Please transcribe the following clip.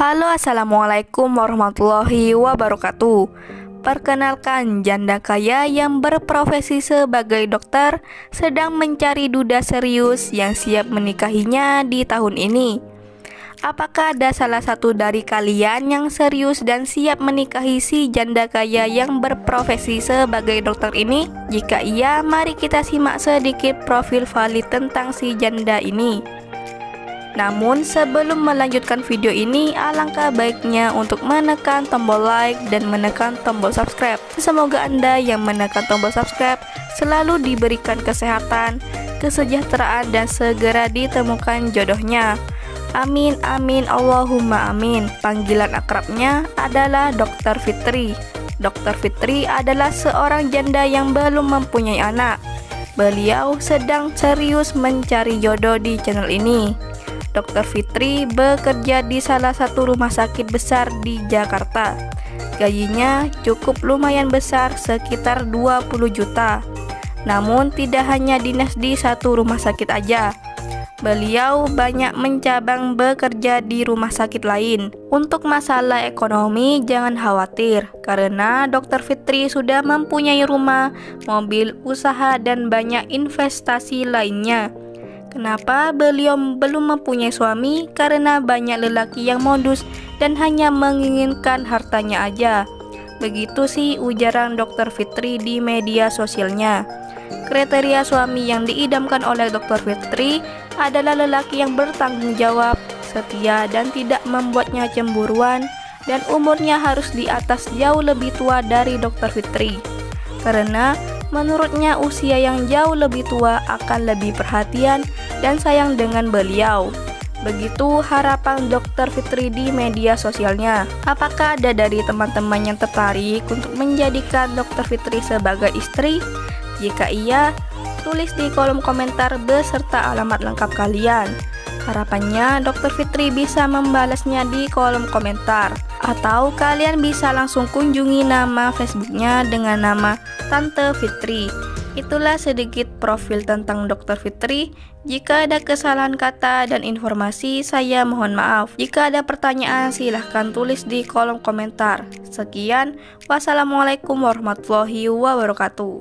Halo, assalamualaikum warahmatullahi wabarakatuh. Perkenalkan, janda kaya yang berprofesi sebagai dokter sedang mencari duda serius yang siap menikahinya di tahun ini. Apakah ada salah satu dari kalian yang serius dan siap menikahi si janda kaya yang berprofesi sebagai dokter ini? Jika iya, mari kita simak sedikit profil valid tentang si janda ini. Namun sebelum melanjutkan video ini, alangkah baiknya untuk menekan tombol like dan menekan tombol subscribe. Semoga Anda yang menekan tombol subscribe selalu diberikan kesehatan, kesejahteraan, dan segera ditemukan jodohnya. Amin amin Allahumma amin. Panggilan akrabnya adalah Dr. Fitri. Dr. Fitri adalah seorang janda yang belum mempunyai anak. Beliau sedang serius mencari jodoh di channel ini. Dr. Fitri bekerja di salah satu rumah sakit besar di Jakarta. Gajinya cukup lumayan besar, sekitar 20 juta. Namun tidak hanya dinas di satu rumah sakit aja. Beliau banyak mencabang bekerja di rumah sakit lain. Untuk masalah ekonomi jangan khawatir, karena Dr. Fitri sudah mempunyai rumah, mobil, usaha, dan banyak investasi lainnya. Kenapa beliau belum mempunyai suami? Karena banyak lelaki yang modus dan hanya menginginkan hartanya aja. Begitu sih ujaran Dr. Fitri di media sosialnya. Kriteria suami yang diidamkan oleh Dr. Fitri adalah lelaki yang bertanggung jawab, setia, dan tidak membuatnya cemburuan, dan umurnya harus di atas jauh lebih tua dari Dr. Fitri. Karena menurutnya usia yang jauh lebih tua akan lebih perhatian dan sayang dengan beliau. Begitu harapan Dr. Fitri di media sosialnya. Apakah ada dari teman-teman yang tertarik untuk menjadikan Dr. Fitri sebagai istri? Jika iya, tulis di kolom komentar beserta alamat lengkap kalian. Harapannya Dr. Fitri bisa membalasnya di kolom komentar. Atau kalian bisa langsung kunjungi nama Facebooknya dengan nama Tante Fitri. Itulah sedikit profil tentang Dr. Fitri. Jika ada kesalahan kata dan informasi, saya mohon maaf. Jika ada pertanyaan, silahkan tulis di kolom komentar. Sekian, wassalamualaikum warahmatullahi wabarakatuh.